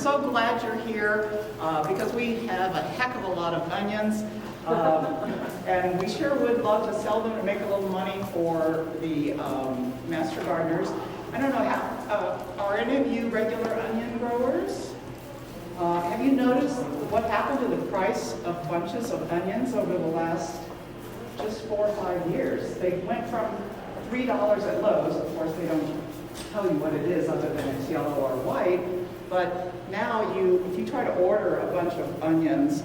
so glad you're here because we have a heck of a lot of onions. And we sure would love to sell them and make a little money for the master gardeners. I don't know, are any of you regular onion growers? Have you noticed what happened to the price of bunches of onions over the last just 4 or 5 years? They went from $3 at Lowe's. Of course, they don't tell you what it is other than it's yellow or white. But now if you try to order a bunch of onions,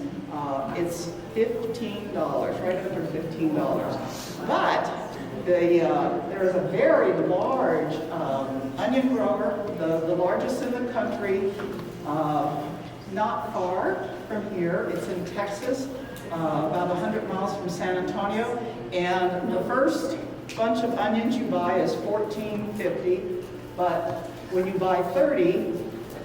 it's $15, right under $15. But there is a very large onion grower, the largest in the country, not far from here. It's in Texas, about 100 miles from San Antonio. And the first bunch of onions you buy is $14.50, but when you buy 30,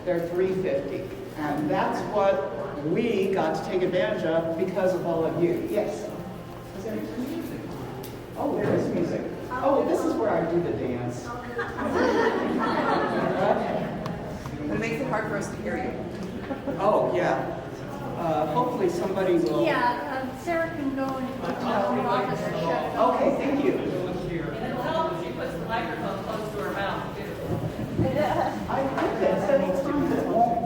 they're $3.50. And that's what we got to take advantage of because of all of you. Yes? Is there music? Oh, there is music. Oh, this is where I do the dance. It makes it hard for us to hear you. Oh, yeah. Hopefully somebody will... Yeah, Sarah can go into the office and shut it off. Okay, thank you. And it'll help if she puts the microphone close to her mouth, too. I did that several times. It won't.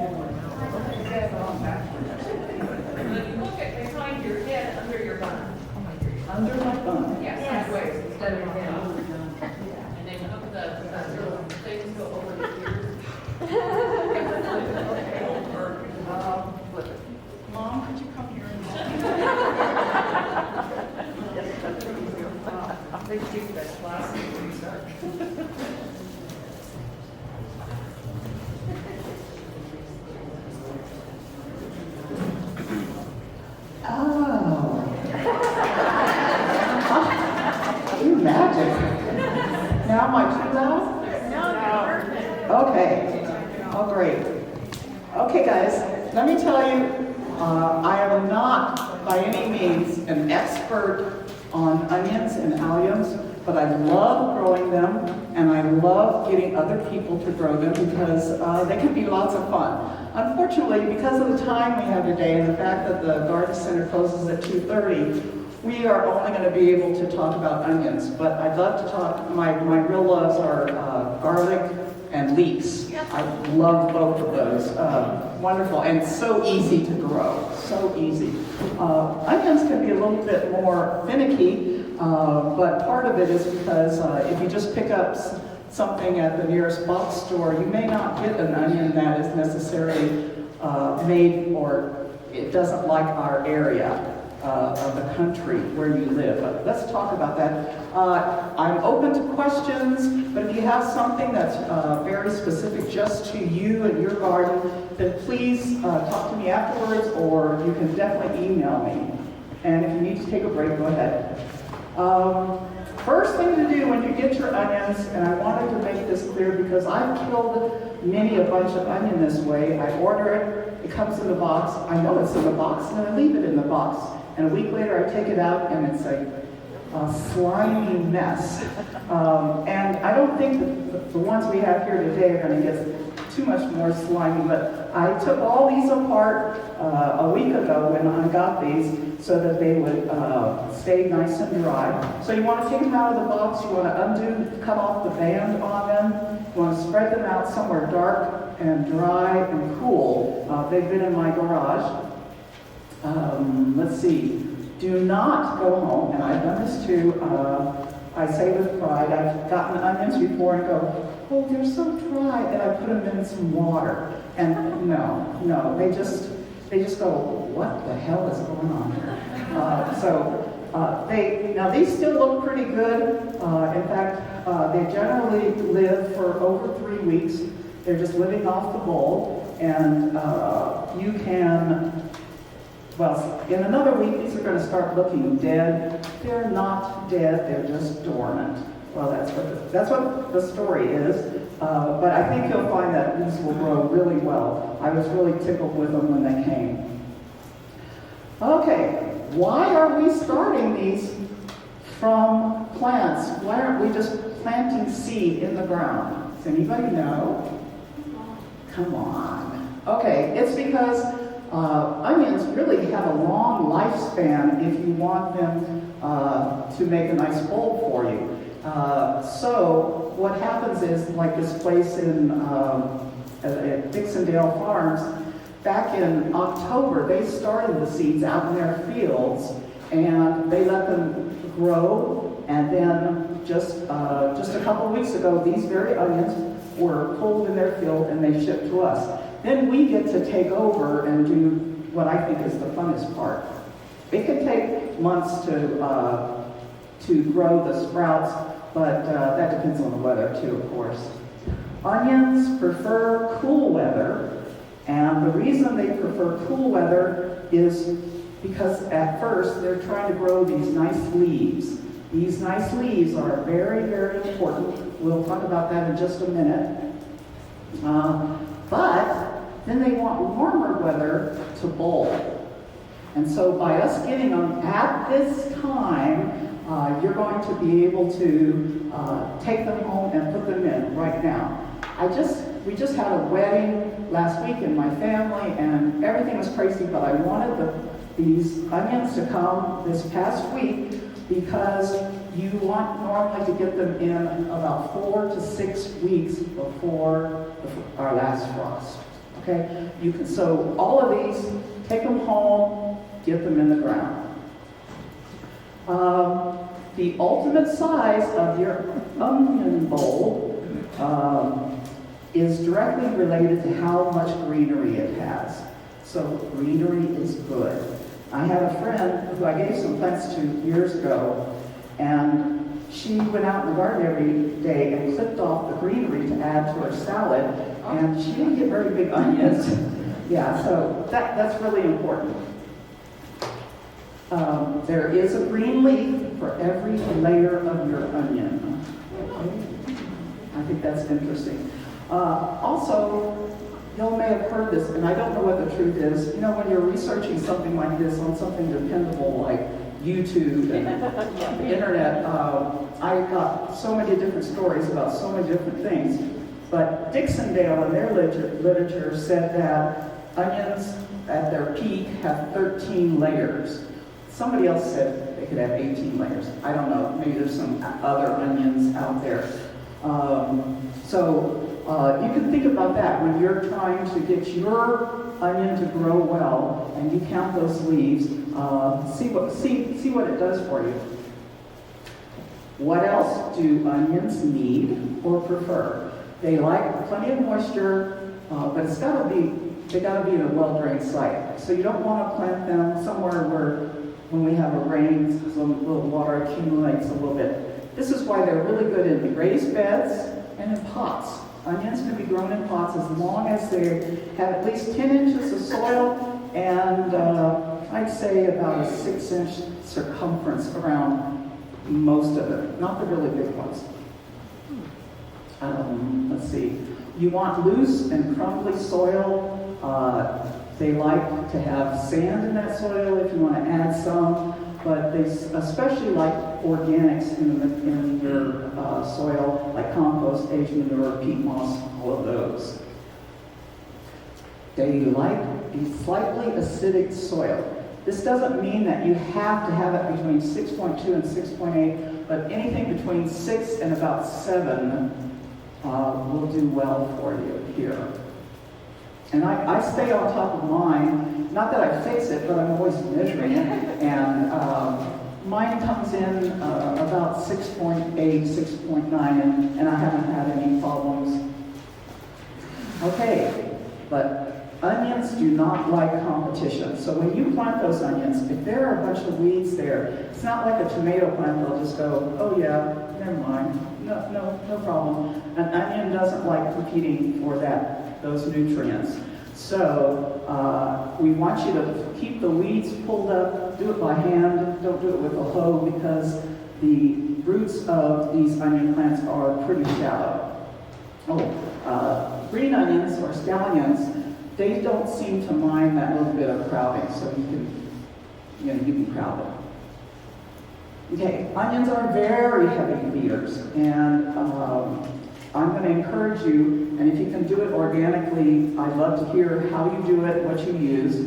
When you look at behind your head, under your bun. Under my bun. Yes, sideways instead of down. And then hook the little things go over the ears. Flip it. Mom, could you come here and They keep that class when we start. Oh. You magic. Now am I too loud? No, you're perfect. Okay. Oh, great. Okay, guys, let me tell you, I am not by any means an expert on onions and alliums, but I love growing them, and I love getting other people to grow them because they can be lots of fun. Unfortunately, because of the time we have today and the fact that the garden center closes at 2:30, we are only going to be able to talk about onions, but I'd love to talk, my real loves are garlic and leeks. I love both of those. Wonderful, and so easy to grow, so easy. Onions can be a little bit more finicky, but part of it is because if you just pick up something at the nearest box store, you may not get an onion that is necessarily made, or it doesn't like our area of the country where you live. But let's talk about that. I'm open to questions, but if you have something that's very specific just to you and your garden, then please talk to me afterwards, or you can definitely email me. And if you need to take a break, go ahead. First thing to do when you get your onions, and I wanted to make this clear because I've killed a bunch of onion this way. I order it, it comes in the box, I know it's in the box, and I leave it in the box. And a week later I take it out and it's a slimy mess. And I don't think that the ones we have here today are going to get too much more slimy, but I took all these apart a week ago when I got these so that they would stay nice and dry. So you want to take them out of the box, you want to cut off the band on them, you want to spread them out somewhere dark and dry and cool. They've been in my garage. Let's see. Do not go home, and I've done this too. I say with pride, I've gotten onions before and go, oh, they're so dry, and I put them in some water. And no, they just go, what the hell is going on here? Now these still look pretty good. In fact, they generally live for over 3 weeks. They're just living off the bulb, and you can. Well, in another week, these are going to start looking dead. They're not dead, they're just dormant. Well, that's what the story is. But I think you'll find that these will grow really well. I was really tickled with them when they came. Okay, why are we starting these from plants? Why aren't we just planting seed in the ground? Does anybody know? Come on. Okay, it's because onions really have a long lifespan if you want them to make a nice bulb for you. So what happens is, like this place at Dixondale Farms, back in October, they started the seeds out in their fields, and they let them grow, and then just a couple of weeks ago, these very onions were pulled in their field and they shipped to us. Then we get to take over and do what I think is the funnest part. It can take months to grow the sprouts, but that depends on the weather too, of course. Onions prefer cool weather, and the reason they prefer cool weather is because at first they're trying to grow these nice leaves. These nice leaves are very, very important. We'll talk about that in just a minute. But then they want warmer weather to bulb. And so by us getting them at this time, you're going to be able to take them home and put them in right now. We just had a wedding last week in my family, and everything was crazy, but I wanted these onions to come this past week because you want normally to get them in about 4 to 6 weeks before our last frost. Okay, you can sow all of these, take them home, get them in the ground. The ultimate size of your onion bulb is directly related to how much greenery it has. So greenery is good. I had a friend who I gave some plants to years ago, and she went out in the garden every day and clipped off the greenery to add to her salad, and she didn't get very big onions. Yeah, so that's really important. There is a green leaf for every layer of your onion. Okay? I think that's interesting. Also, you all may have heard this, and I don't know what the truth is. You know, when you're researching something like this on something dependable like YouTube and the internet, I got so many different stories about so many different things. But Dixondale in their literature said that onions at their peak have 13 layers. Somebody else said they could have 18 layers. I don't know. Maybe there's some other onions out there. So you can think about that when you're trying to get your onion to grow well, and you count those leaves. See what it does for you. What else do onions need or prefer? They like plenty of moisture, but they gotta be in a well-drained site. So you don't want to plant them somewhere where, when we have a rain, some little water accumulates a little bit. This is why they're really good in raised beds and in pots. Onions can be grown in pots as long as they have at least 10 inches of soil and I'd say about a 6-inch circumference around most of it, not the really big ones. Let's see. You want loose and crumbly soil. They like to have sand in that soil if you want to add some, but they especially like organics in your soil, like compost, Asian manure, peat moss, all of those. They like a slightly acidic soil. This doesn't mean that you have to have it between 6.2 and 6.8, but anything between 6 and about 7 will do well for you here. And I stay on top of mine, not that I fix it, but I'm always measuring it, and mine comes in about 6.8, 6.9, and I haven't had any problems. Okay, but onions do not like competition. So when you plant those onions, if there are a bunch of weeds there, it's not like a tomato plant. They'll just go, oh yeah, never mind. No problem. An onion doesn't like competing for those nutrients. So we want you to keep the weeds pulled up, do it by hand, don't do it with a hoe because the roots of these onion plants are pretty shallow. Green onions or scallions, they don't seem to mind that little bit of crowding, so you can crowd them. Okay, onions are very heavy feeders, and I'm going to encourage you, and if you can do it organically, I'd love to hear how you do it, what you use.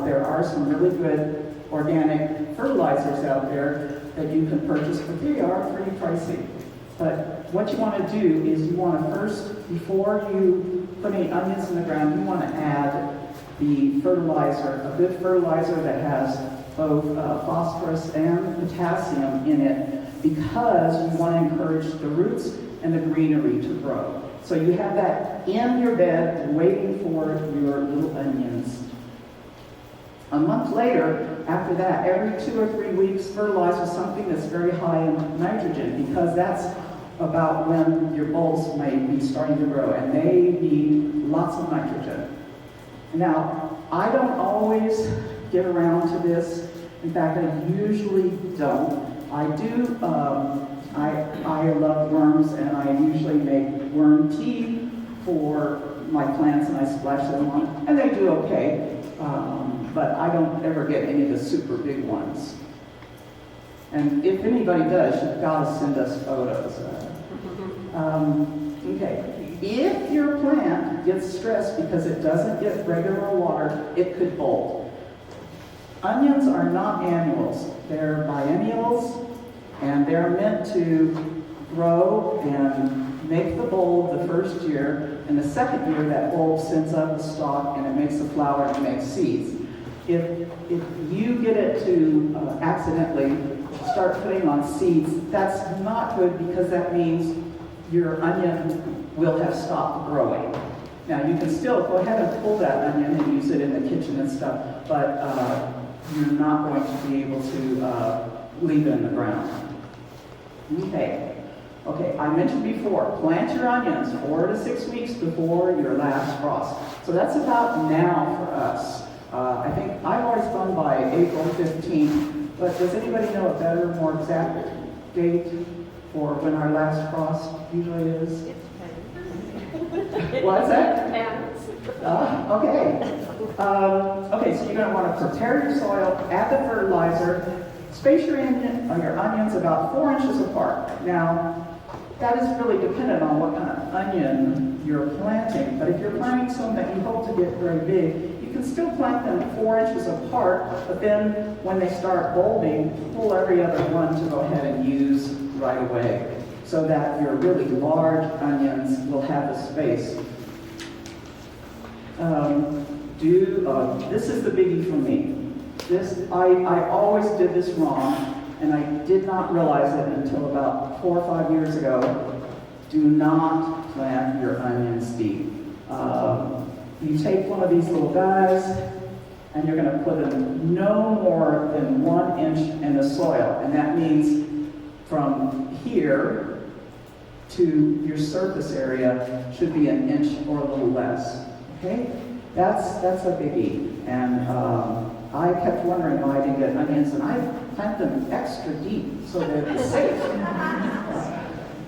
There are some really good organic fertilizers out there that you can purchase, but they are pretty pricey. But what you want to do is you want to first, before you put any onions in the ground, you want to add the fertilizer, a good fertilizer that has both phosphorus and potassium in it, because you want to encourage the roots and the greenery to grow. So you have that in your bed waiting for your little onions. A month later, after that, every 2 or 3 weeks, fertilize with something that's very high in nitrogen, because that's about when your bulbs may be starting to grow, and they need lots of nitrogen. Now, I don't always get around to this. In fact, I usually don't. I do, I love worms, and I usually make worm tea for my plants, and I splash them on, and they do okay. But I don't ever get any of the super big ones. And if anybody does, you've got to send us photos. Okay. If your plant gets stressed because it doesn't get regular water, it could bolt. Onions are not annuals. They're biennials, and they're meant to grow and make the bulb the first year, and the second year that bulb sends up a stalk and it makes a flower and it makes seeds. If you get it to accidentally start putting on seeds, that's not good, because that means your onion will have stopped growing. Now, you can still go ahead and pull that onion and use it in the kitchen and stuff, but you're not going to be able to leave it in the ground. Okay, I mentioned before, plant your onions 4 to 6 weeks before your last frost. So that's about now for us. I think I've always gone by April 15th, but does anybody know a better, more exact date for when our last frost usually is? What's that? Okay. Okay, so you're going to want to prepare your soil, add the fertilizer, space your onions about 4 inches apart. Now, that is really dependent on what kind of onion you're planting, but if you're planting some that you hope to get very big, you can still plant them 4 inches apart, but then when they start bulbing, pull every other one to go ahead and use right away, so that your really large onions will have the space. This is the biggie for me. I always did this wrong, and I did not realize it until about 4 or 5 years ago. Do not plant your onions deep. You take one of these little guys, and you're going to put them no more than 1 inch in the soil, and that means from here to your surface area should be 1 inch or a little less. Okay, that's a biggie. And I kept wondering why I didn't get onions, and I plant them extra deep so that it's safe.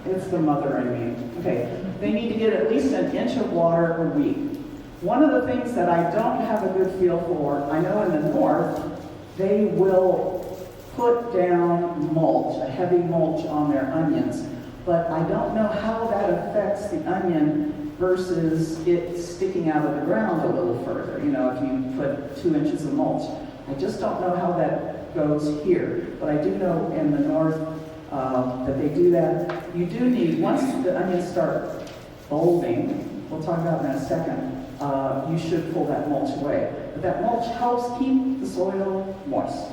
It's the mother in me. Okay, they need to get at least 1 inch of water a week. One of the things that I don't have a good feel for, I know in the north, they will put down mulch, a heavy mulch on their onions, but I don't know how that affects the onion versus it sticking out of the ground a little further. You know, if you put 2 inches of mulch. I just don't know how that goes here, but I do know in the north that they do that. You do need, once the onions start bulbing, we'll talk about that in a second, you should pull that mulch away. But that mulch helps keep the soil moist.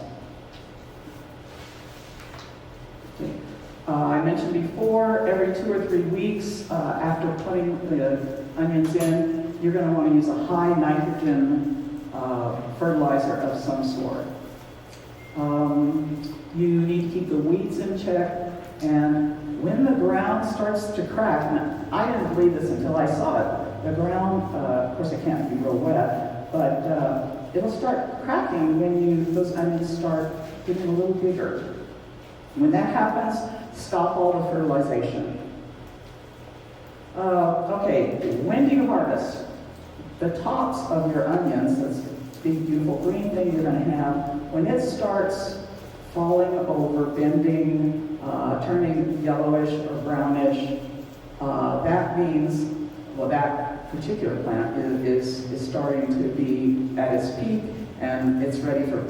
Okay. I mentioned before, every 2 or 3 weeks after putting the onions in, you're going to want to use a high nitrogen fertilizer of some sort. You need to keep the weeds in check, and when the ground starts to crack, and I didn't believe this until I saw it, the ground, of course it can't be real wet, but it'll start cracking when those onions start getting a little bigger. When that happens, stop all the fertilization. Okay, when do you harvest? The tops of your onions, this big beautiful green thing you're going to have, when it starts falling over, bending, turning yellowish or brownish, that means, well, that particular plant is starting to be at its peak and it's ready for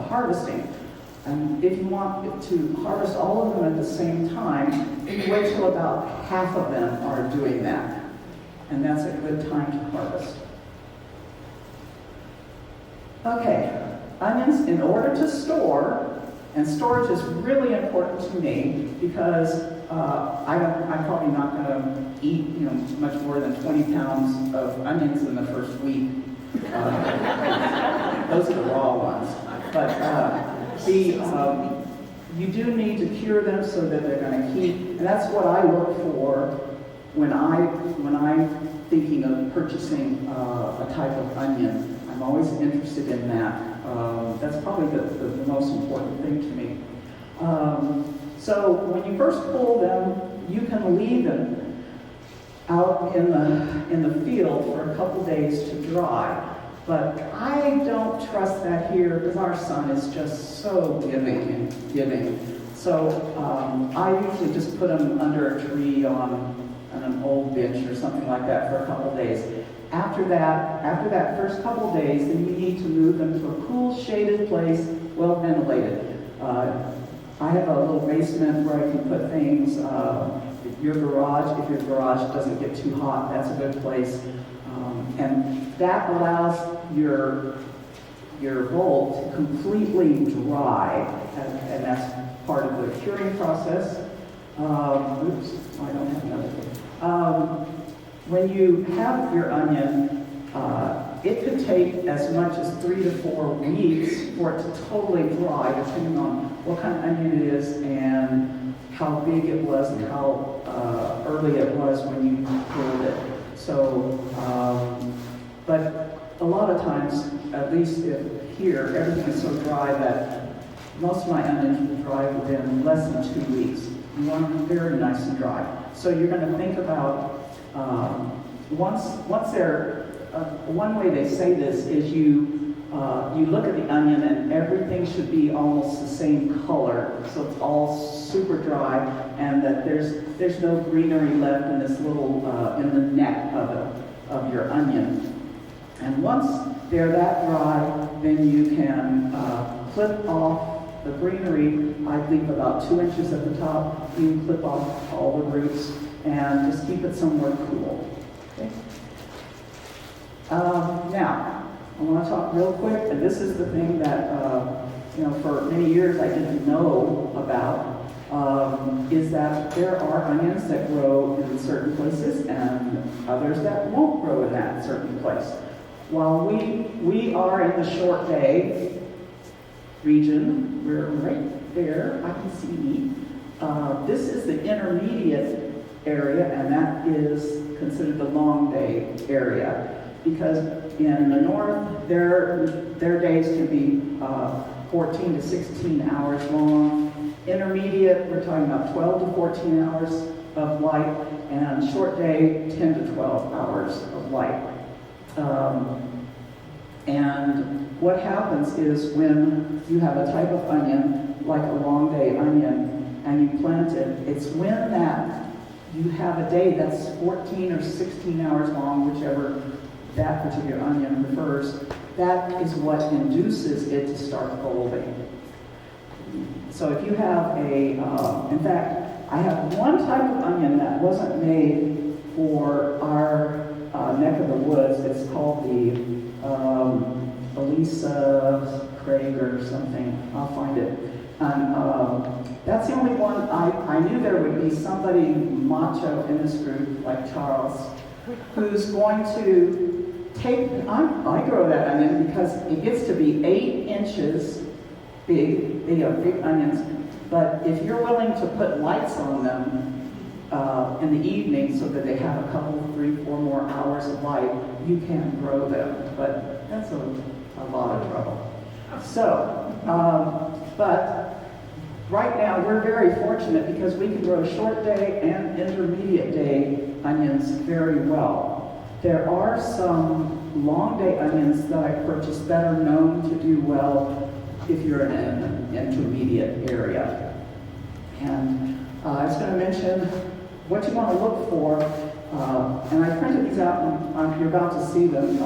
harvesting. And if you want to harvest all of them at the same time, wait till about half of them are doing that. And that's a good time to harvest. Okay, onions in order to store, and storage is really important to me because I'm probably not going to eat much more than 20 pounds of onions in the first week. Those are the raw ones. But you do need to cure them so that they're going to keep, and that's what I look for when I'm thinking of purchasing a type of onion. I'm always interested in that. That's probably the most important thing to me. So when you first pull them, you can leave them out in the field for a couple days to dry. But I don't trust that here because our sun is just so giving and giving. So I usually just put them under a tree on an old bench or something like that for a couple days. After that first couple days, then you need to move them to a cool, shaded place, well ventilated. I have a little basement where I can put things. If your garage doesn't get too hot, that's a good place. And that allows your bulb to completely dry, and that's part of the curing process. Oops, I don't have another thing. When you have your onion, it could take as much as 3 to 4 weeks for it to totally dry, depending on what kind of onion it is and how big it was and how early it was when you pulled it. So, but a lot of times, at least here, everything is so dry that most of my onions will dry within less than 2 weeks. You want them very nice and dry. So you're going to think about once they're one way they say this is you look at the onion and everything should be almost the same color, so it's all super dry, and that there's no greenery left in this little in the neck of your onion. And once they're that dry, then you can clip off the greenery. I leave about 2 inches at the top. You can clip off all the roots and just keep it somewhere cool. Okay? Now, I want to talk real quick, and this is the thing that for many years I didn't know about, is that there are onions that grow in certain places and others that won't grow in that certain place. While we are in the short day region, we're right there, I can see. This is the intermediate area, and that is considered the long day area, because in the north, their days can be 14 to 16 hours long. Intermediate, we're talking about 12 to 14 hours of light, and short day, 10 to 12 hours of light. And what happens is when you have a type of onion, like a long day onion, and you plant it, it's when that you have a day that's 14 or 16 hours long, whichever that particular onion prefers, that is what induces it to start bulbing. So if you have in fact, I have one type of onion that wasn't made for our neck of the woods. It's called the Elisa Craig or something. I'll find it. And that's the only one. I knew there would be somebody macho in this group, like Charles, who's going to take, I grow that onion because it gets to be 8 inches big. They are big onions. But if you're willing to put lights on them in the evening so that they have a couple, 3, 4 more hours of light, you can grow them. But that's a lot of trouble. So, but right now we're very fortunate because we can grow short day and intermediate day onions very well. There are some long day onions that I purchased that are known to do well if you're in an intermediate area. And I was going to mention what you want to look for, and I printed these out, and you're about to see them.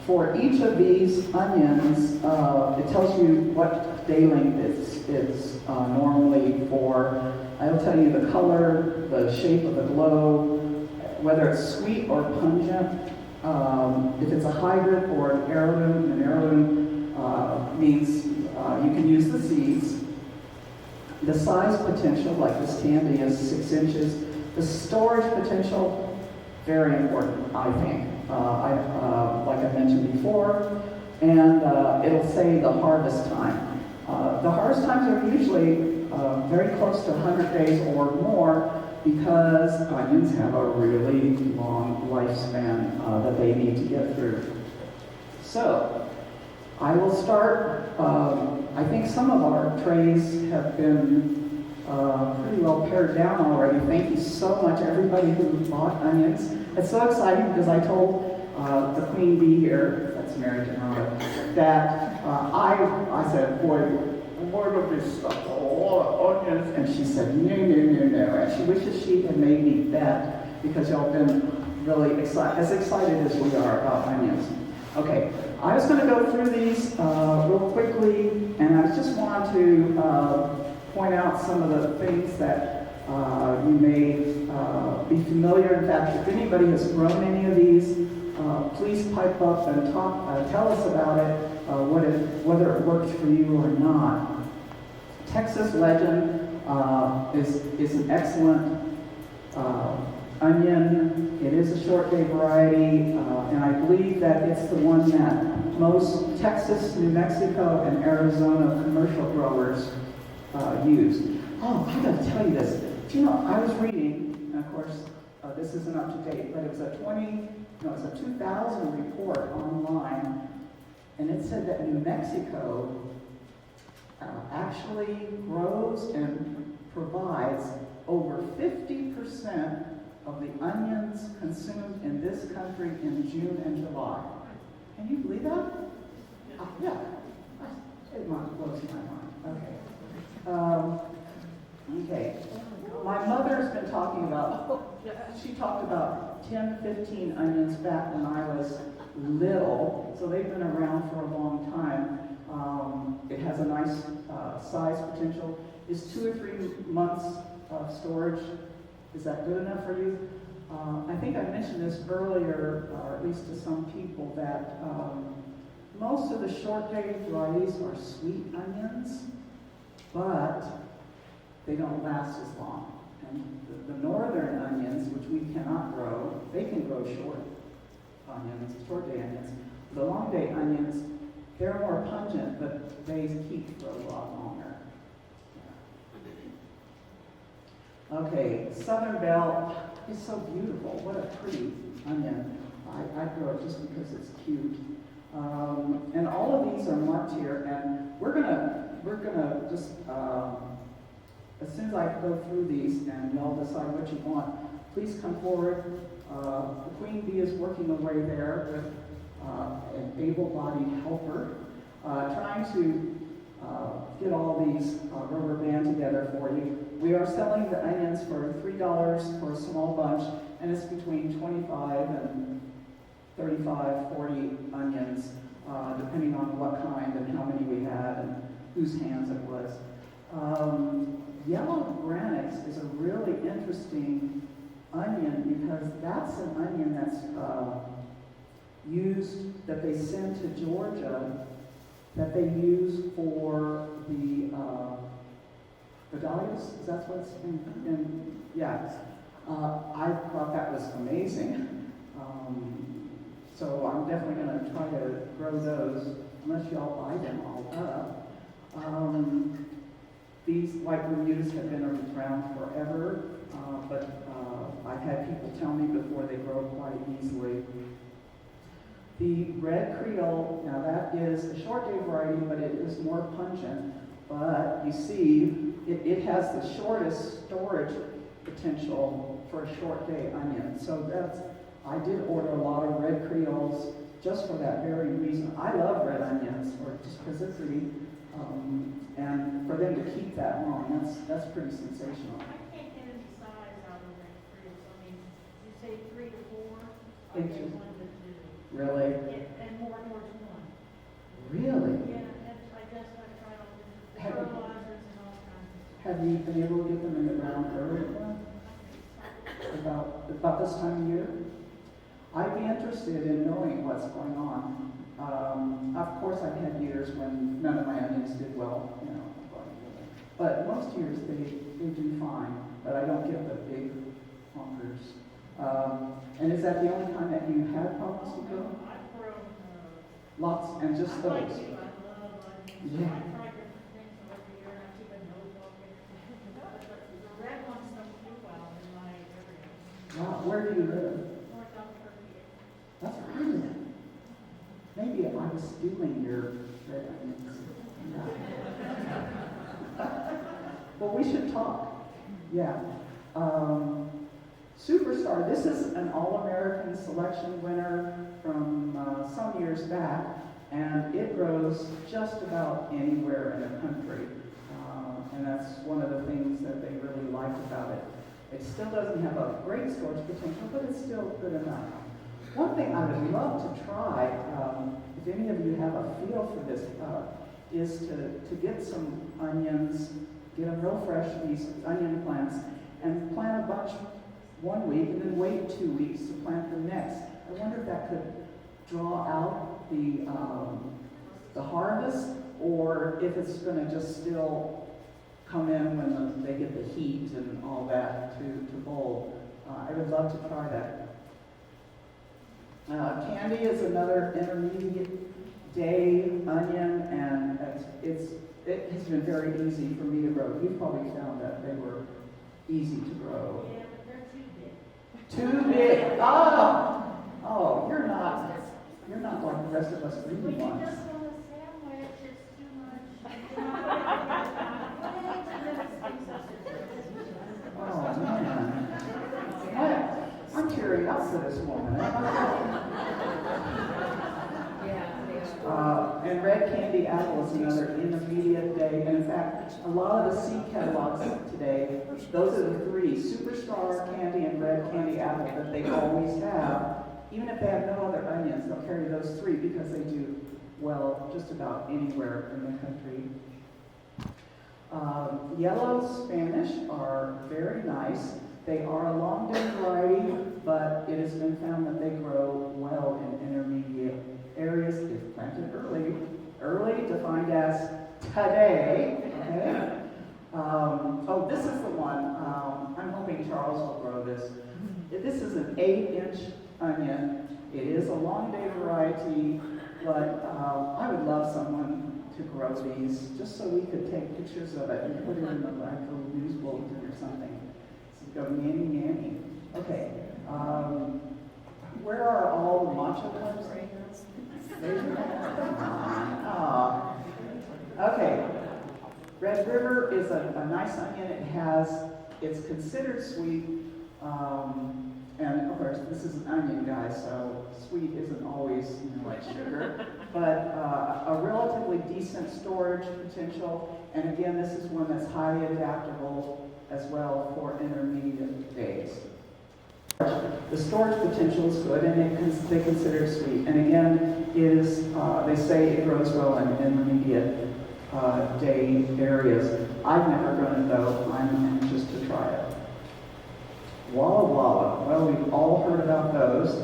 For each of these onions, it tells you what day length it's normally for. I'll tell you the color, the shape of the glow, whether it's sweet or pungent. If it's a hybrid or an heirloom means you can use the seeds. The size potential, like this candy, is 6 inches. The storage potential, very important, I think. Like I mentioned before, and it'll say the harvest time. The harvest times are usually very close to 100 days or more because onions have a really long lifespan that they need to get through. So, I will start. I think some of our trays have been pretty well pared down already. Thank you so much, everybody who bought onions. It's so exciting because I told the queen bee here, that's Mary Denata, that I said, boy, where would this stuff? A lot of onions. And she said, no. And she wishes she had made me bet because y'all been really as excited as we are about onions. Okay, I was going to go through these real quickly, and I just want to point out some of the things that you may be familiar. In fact, if anybody has grown any of these, please pipe up and tell us about it, whether it works for you or not. Texas Legend is an excellent onion. It is a short day variety, and I believe that it's the one that most Texas, New Mexico, and Arizona commercial growers use. Oh, I gotta tell you this. Do you know, I was reading, and of course, this isn't up to date, but it was a 2000 report online, and it said that New Mexico actually grows and provides over 50% of the onions consumed in this country in June and July. Can you believe that? Yeah. It blows my mind. Okay. My mother's been talking about, she talked about 10, 15 onions back when I was little, so they've been around for a long time. It has a nice size potential. Is 2 or 3 months of storage, is that good enough for you? I think I mentioned this earlier, or at least to some people, that most of the short day varieties are sweet onions, but they don't last as long. And the northern onions, which we cannot grow, they can grow short onions, short day onions. The long day onions, they're more pungent, but they keep for a lot longer. Yeah. Okay, Southern Belle is so beautiful. What a pretty onion. I grow it just because it's cute. And all of these are marked here, and we're gonna just as soon as I go through these and y'all decide what you want, please come forward. The queen bee is working away there with an able-bodied helper, trying to get all these rubber band together for you. We are selling the onions for $3 for a small bunch, and it's between 25 and 35, 40 onions, depending on what kind and how many we had and whose hands it was. Yellow granix is a really interesting onion because that's an onion that's used, that they send to Georgia, that they use for the dahlias. Is that what's in yeah. I thought that was amazing. So I'm definitely going to try to grow those, unless y'all buy them all up. These white Bermudas have been around forever, but I've had people tell me before they grow quite easily. The red Creole, now that is a short day variety, but it is more pungent. But you see, it has the shortest storage potential for a short day onion. So I did order a lot of red Creoles just for that very reason. I love red onions, or just because they're pretty. And for them to keep that long, that's pretty sensational. I can't get any size out of it. Inches. One to two. Really? Yeah, and more towards one. Really? Yeah, that's, I guess I tried all the Have- fertilizers and all kinds Have you been able to get them in the ground early? About this time of year? I'd be interested in knowing what's going on. Of course, I've had years when none of my onions did well, you know. But most years they do fine, but I don't get the big honkers. And is that the only time that you had problems with them? of. I've grown, Lots and just I like those? you, I love onions. Yeah. I try different things over the year, and I keep a notebook and, but the red ones don't do well in my area. Wow, where do you live? North Albuquerque. That's really. Maybe I was stealing your red onions. Well, we should talk. Yeah. Superstar, this is an All-American selection winner from some years back, and it grows just about anywhere in the country. And that's one of the things that they really like about it. It still doesn't have a great storage potential, but it's still good enough. One thing I would love to try, if any of you have a feel for this, is to get some onions, get them real fresh, these onion plants, and plant a bunch 1 week and then wait 2 weeks to plant the next. I wonder if that could draw out the harvest, or if it's going to just still come in when they get the heat and all that to bulb. I would love to try that. Candy is another intermediate day onion, and it has been very easy for me to grow. You've probably found that they were easy to grow. Yeah, but they're too big. Too big. Oh, you're not like the rest of us When greedy you ones. just want a sandwich, it's too much. Oh man. I'm tearing up for this woman. And red candy apple is another intermediate day. And in fact, a lot of the seed catalogs today, those are the three: Superstar candy and red candy apple that they always have. Even if they have no other onions, they'll carry those three because they do well just about anywhere in the country. Yellow Spanish are very nice. They are a long day variety, but it has been found that they grow well in intermediate areas if planted early defined as today. Okay? Oh, this is the one. I'm hoping Charles will grow this. This is an 8-inch onion. It is a long day variety, but I would love someone to grow these just so we could take pictures of it and put it in the little news bulletin or something. So go nanny nanny. Okay. Where are all the macho ones? Okay. Red River is a nice onion. It's considered sweet. And of course, this is an onion, guys, so sweet isn't always like sugar. But a relatively decent storage potential. And again, this is one that's highly adaptable as well for intermediate days. The storage potential is good, and they consider it sweet. And again, they say it grows well in intermediate day areas. I've never grown it though. I'm anxious to try it. Walla Walla. Well, we've all heard about those,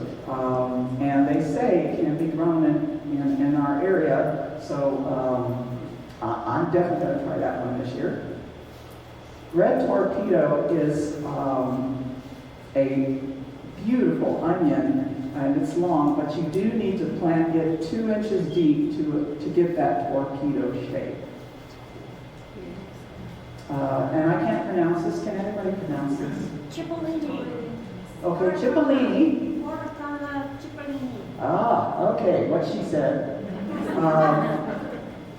and they say it can be grown in our area. So I'm definitely going to try that one this year. Red Torpedo is a beautiful onion, and it's long, but you do need to plant it 2 inches deep to get that torpedo shape. And I can't pronounce this. Can anybody pronounce this? Cipollini. Okay, Cipollini. Mortana Cipollini. Ah, okay, what she said.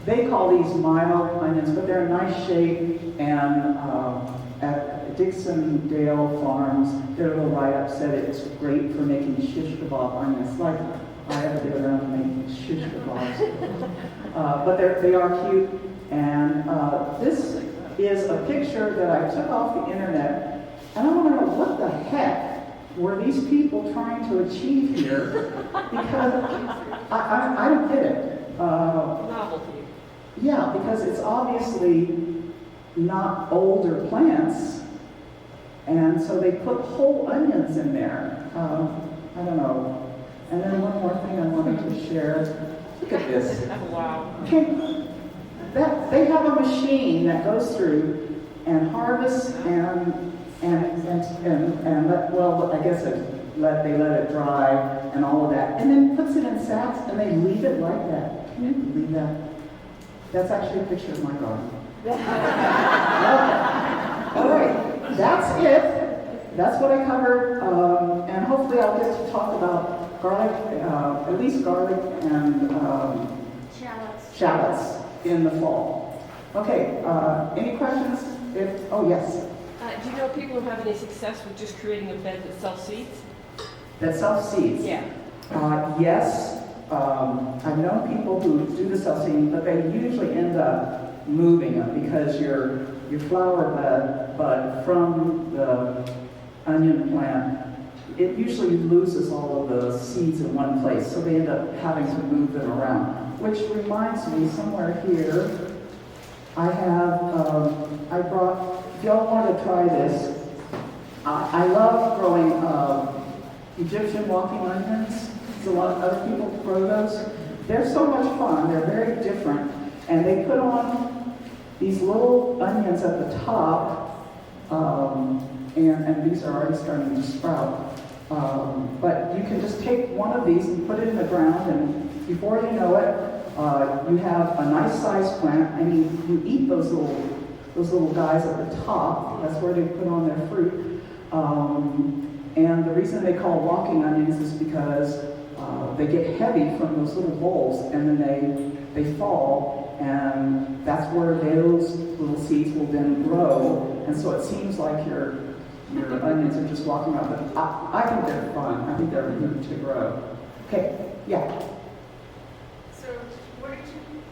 They call these mild onions, but they're a nice shape, and at Dixondale Farms, their little write-up said it's great for making shish kebab onions. Like I ever get around to making shish kebabs. But they are cute, and this is a picture that I took off the internet, and I want to know what the heck were these people trying to achieve here? Because I don't get it. Novelty. Yeah, because it's obviously not older plants, and so they put whole onions in there. I don't know. And then one more thing I wanted to share. Look at this. Wow. Okay, they have a machine that goes through and harvests and let, well, I guess they let it dry and all of that, and then puts it in sacks and they leave it like that. Can you believe that? That's actually a picture of my garden. Okay. All right, that's it. That's what I covered, and hopefully I'll get to talk about garlic, at least garlic and shallots in the fall. Okay, any questions? Oh yes. Do you know people who have any success with just creating a bed that sells seeds? That self-seeds? Yeah. Yes. I've known people who do the self-seeding, but they usually end up moving them because your flower bud from the onion plant, it usually loses all of the seeds in one place, so they end up having to move them around. Which reminds me, somewhere here, I have, I brought, if y'all want to try this, I love growing Egyptian walking onions. So a lot of other people grow those. They're so much fun. They're very different. And they put on these little onions at the top, and these are already starting to sprout. But you can just take one of these and put it in the ground, and before you know it, you have a nice sized plant, and you eat those little guys at the top. That's where they put on their fruit. And the reason they call walking onions is because they get heavy from those little bowls, and then they fall, and that's where those little seeds will then grow. And so it seems like your onions are just walking around. But I think they're fun. I think they're good to grow. Okay, yeah. So what did you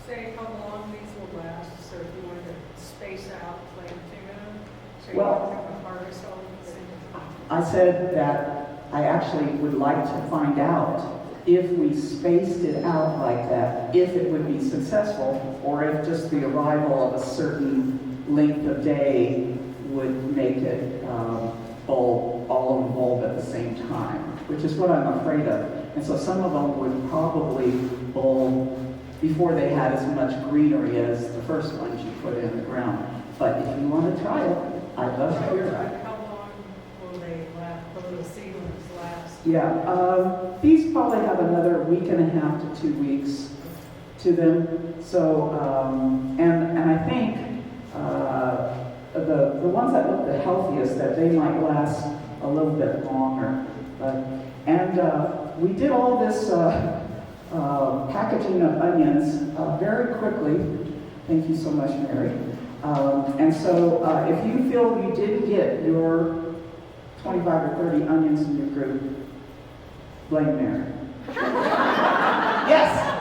say how long these will last? So if you wanted to space out planting them, so you Well, don't have to harvest all at the same time? I said that I actually would like to find out if we spaced it out like that, if it would be successful, or if just the arrival of a certain length of day would make it bulb, all of them bulb at the same time, which is what I'm afraid of. And so some of them would probably bulb before they had as much greenery as the first ones you put in the ground. But if you want to try it, I'd love to hear that. How long will they last, the little seedlings last? Yeah, these probably have another week and a half to 2 weeks to them. So, and I think the ones that look the healthiest, that they might last a little bit longer. We did all this packaging of onions very quickly. Thank you so much, Mary. And so if you feel you didn't get your 25 or 30 onions in your group, blame Mary. Yes.